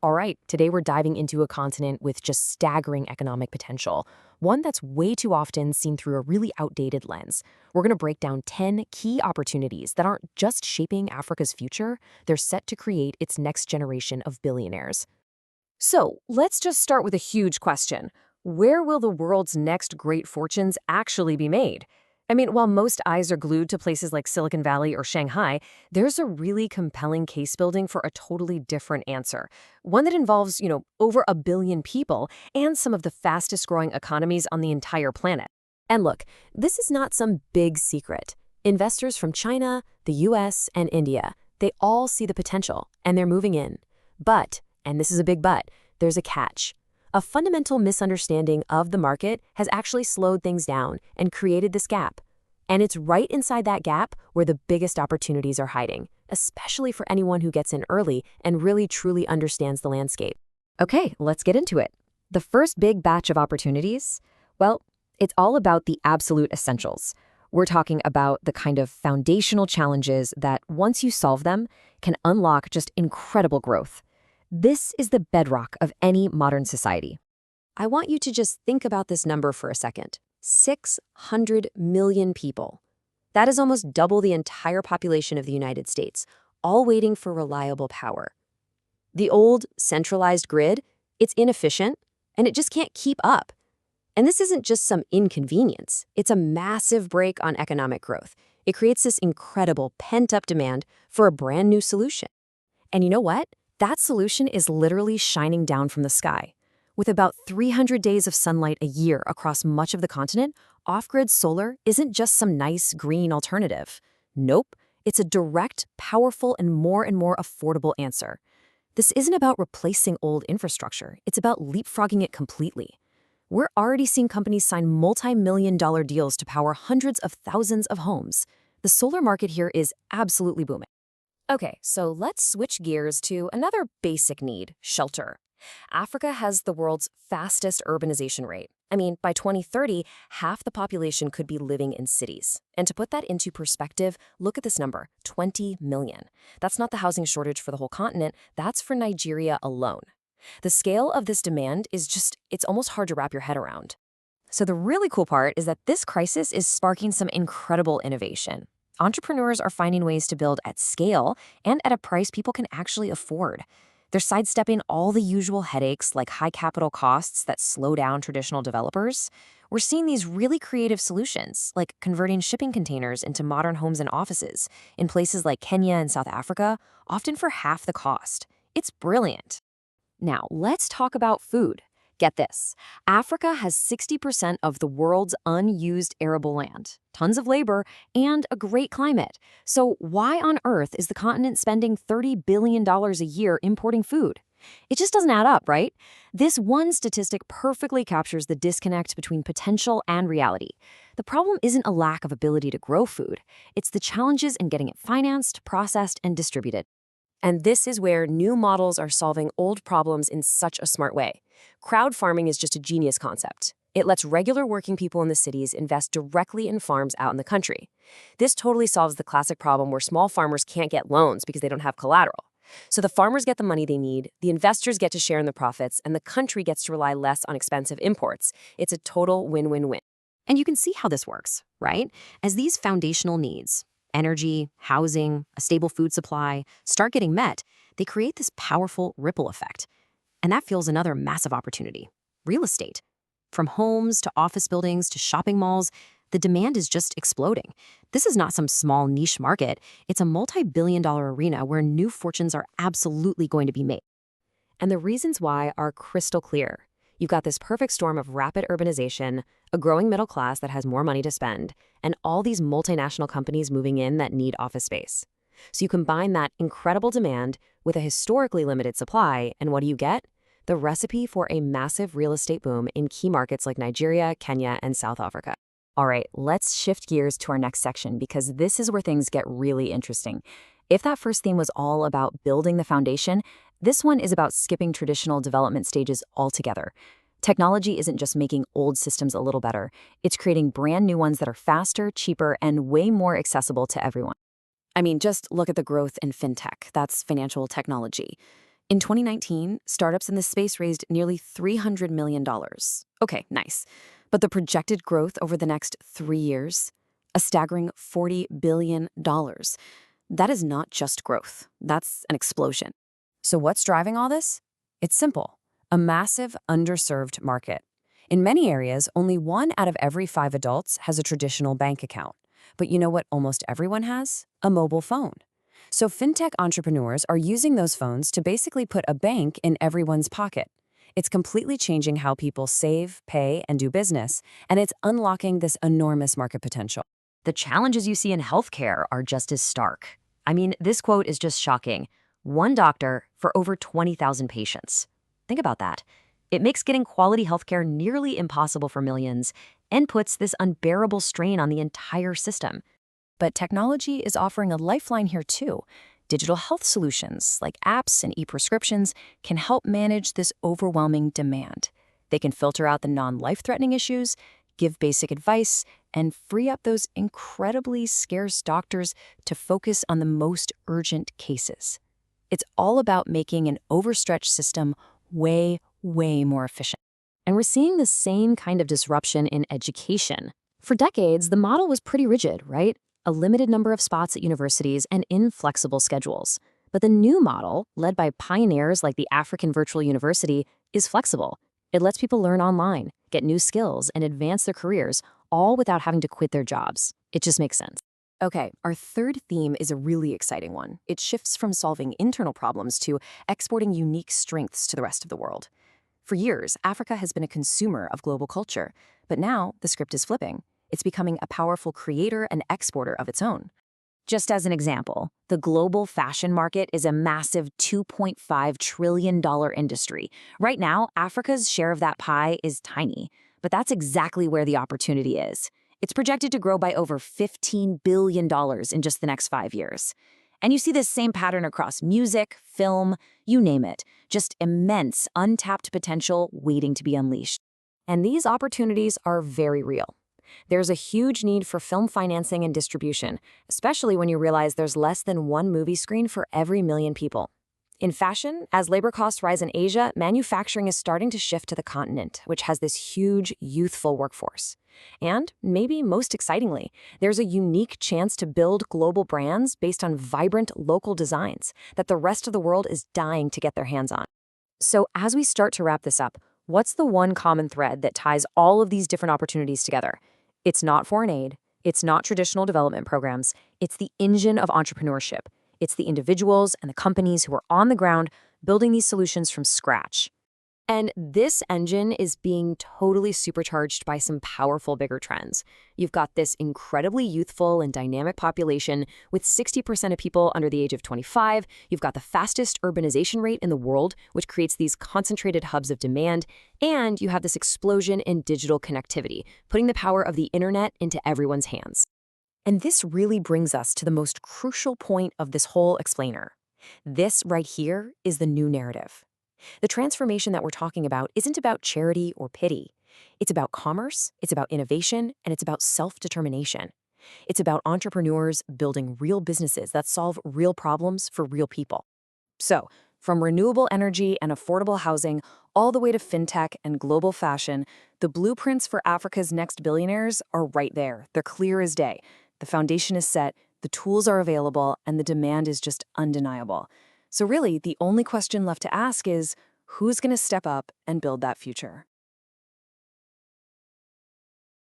All right, today we're diving into a continent with just staggering economic potential, one that's way too often seen through a really outdated lens. We're going to break down 10 key opportunities that aren't just shaping Africa's future, they're set to create its next generation of billionaires. So, let's just start with a huge question. Where will the world's next great fortunes actually be made? I mean, while most eyes are glued to places like Silicon Valley or Shanghai, there's a really compelling case building for a totally different answer. One that involves, over a billion people and some of the fastest growing economies on the entire planet. And look, this is not some big secret. Investors from China, the US, and India, they all see the potential, and they're moving in. But, and this is a big but, there's a catch. A fundamental misunderstanding of the market has actually slowed things down and created this gap. And it's right inside that gap where the biggest opportunities are hiding, especially for anyone who gets in early and really truly understands the landscape. Okay, let's get into it. The first big batch of opportunities, well, it's all about the absolute essentials. We're talking about the kind of foundational challenges that, once you solve them, can unlock just incredible growth. This is the bedrock of any modern society. I want you to just think about this number for a second. 600 million people. That is almost double the entire population of the United States, all waiting for reliable power. The old, centralized grid, it's inefficient, and it just can't keep up. And this isn't just some inconvenience. It's a massive brake on economic growth. It creates this incredible pent-up demand for a brand new solution. And you know what? That solution is literally shining down from the sky. With about 300 days of sunlight a year across much of the continent, off-grid solar isn't just some nice green alternative. Nope, it's a direct, powerful, and more affordable answer. This isn't about replacing old infrastructure. It's about leapfrogging it completely. We're already seeing companies sign multi-million-dollar deals to power hundreds of thousands of homes. The solar market here is absolutely booming. Okay, so let's switch gears to another basic need, shelter. Africa has the world's fastest urbanization rate. I mean, by 2030, half the population could be living in cities. And to put that into perspective, look at this number, 20 million. That's not the housing shortage for the whole continent, that's for Nigeria alone. The scale of this demand is it's almost hard to wrap your head around. So the really cool part is that this crisis is sparking some incredible innovation. Entrepreneurs are finding ways to build at scale and at a price people can actually afford. They're sidestepping all the usual headaches like high capital costs that slow down traditional developers. We're seeing these really creative solutions, like converting shipping containers into modern homes and offices in places like Kenya and South Africa, often for half the cost. It's brilliant. Now, let's talk about food. Get this, Africa has 60% of the world's unused arable land, tons of labor, and a great climate. So why on earth is the continent spending $30 billion a year importing food? It just doesn't add up, right? This one statistic perfectly captures the disconnect between potential and reality. The problem isn't a lack of ability to grow food. It's the challenges in getting it financed, processed, and distributed. And this is where new models are solving old problems in such a smart way. Crowd farming is just a genius concept. It lets regular working people in the cities invest directly in farms out in the country. This totally solves the classic problem where small farmers can't get loans because they don't have collateral. So the farmers get the money they need, the investors get to share in the profits, and the country gets to rely less on expensive imports. It's a total win-win-win. And you can see how this works, right? As these foundational needs, energy, housing, a stable food supply, start getting met, they create this powerful ripple effect. And that fuels another massive opportunity, real estate. From homes to office buildings to shopping malls, the demand is just exploding. This is not some small niche market. It's a multi-billion-dollar arena where new fortunes are absolutely going to be made. And the reasons why are crystal clear. You've got this perfect storm of rapid urbanization, a growing middle class that has more money to spend, and all these multinational companies moving in that need office space. So you combine that incredible demand with a historically limited supply, and what do you get? The recipe for a massive real estate boom in key markets like Nigeria, Kenya, and South Africa. All right, let's shift gears to our next section because this is where things get really interesting. If that first theme was all about building the foundation, this one is about skipping traditional development stages altogether. Technology isn't just making old systems a little better, it's creating brand new ones that are faster, cheaper, and way more accessible to everyone. I mean, just look at the growth in fintech. That's financial technology. In 2019, startups in this space raised nearly $300 million. Okay, nice. But the projected growth over the next 3 years? A staggering $40 billion. That is not just growth. That's an explosion. So what's driving all this? It's simple. A massive underserved market. In many areas, only 1 out of every 5 adults has a traditional bank account. But you know what almost everyone has? A mobile phone. So fintech entrepreneurs are using those phones to basically put a bank in everyone's pocket. It's completely changing how people save, pay, and do business, and it's unlocking this enormous market potential. The challenges you see in healthcare are just as stark. I mean, this quote is just shocking. 1 doctor for over 20,000 patients. Think about that. It makes getting quality healthcare nearly impossible for millions and puts this unbearable strain on the entire system. But technology is offering a lifeline here too. Digital health solutions like apps and e-prescriptions can help manage this overwhelming demand. They can filter out the non-life-threatening issues, give basic advice, and free up those incredibly scarce doctors to focus on the most urgent cases. It's all about making an overstretched system way more efficient. And we're seeing the same kind of disruption in education. For decades, the model was pretty rigid, right? A limited number of spots at universities and inflexible schedules. But the new model, led by pioneers like the African Virtual University, is flexible. It lets people learn online, get new skills, and advance their careers, all without having to quit their jobs. It just makes sense. Okay, our third theme is a really exciting one. It shifts from solving internal problems to exporting unique strengths to the rest of the world. For years, Africa has been a consumer of global culture, but now the script is flipping. It's becoming a powerful creator and exporter of its own. Just as an example, the global fashion market is a massive $2.5 trillion industry. Right now, Africa's share of that pie is tiny, but that's exactly where the opportunity is. It's projected to grow by over $15 billion in just the next 5 years. And you see this same pattern across music, film, you name it, just immense untapped potential waiting to be unleashed. And these opportunities are very real. There's a huge need for film financing and distribution, especially when you realize there's less than 1 movie screen for every million people. In fashion, as labor costs rise in Asia, manufacturing is starting to shift to the continent, which has this huge, youthful workforce. And, maybe most excitingly, there's a unique chance to build global brands based on vibrant local designs that the rest of the world is dying to get their hands on. So as we start to wrap this up, what's the one common thread that ties all of these different opportunities together? It's not foreign aid, it's not traditional development programs, it's the engine of entrepreneurship. It's the individuals and the companies who are on the ground building these solutions from scratch. And this engine is being totally supercharged by some powerful bigger trends. You've got this incredibly youthful and dynamic population with 60% of people under the age of 25. You've got the fastest urbanization rate in the world, which creates these concentrated hubs of demand. And you have this explosion in digital connectivity, putting the power of the internet into everyone's hands. And this really brings us to the most crucial point of this whole explainer. This right here is the new narrative. The transformation that we're talking about isn't about charity or pity. It's about commerce, it's about innovation, and it's about self-determination. It's about entrepreneurs building real businesses that solve real problems for real people. So, from renewable energy and affordable housing all the way to fintech and global fashion, the blueprints for Africa's next billionaires are right there. They're clear as day. The foundation is set, the tools are available, and the demand is just undeniable. So really, the only question left to ask is, who's going to step up and build that future?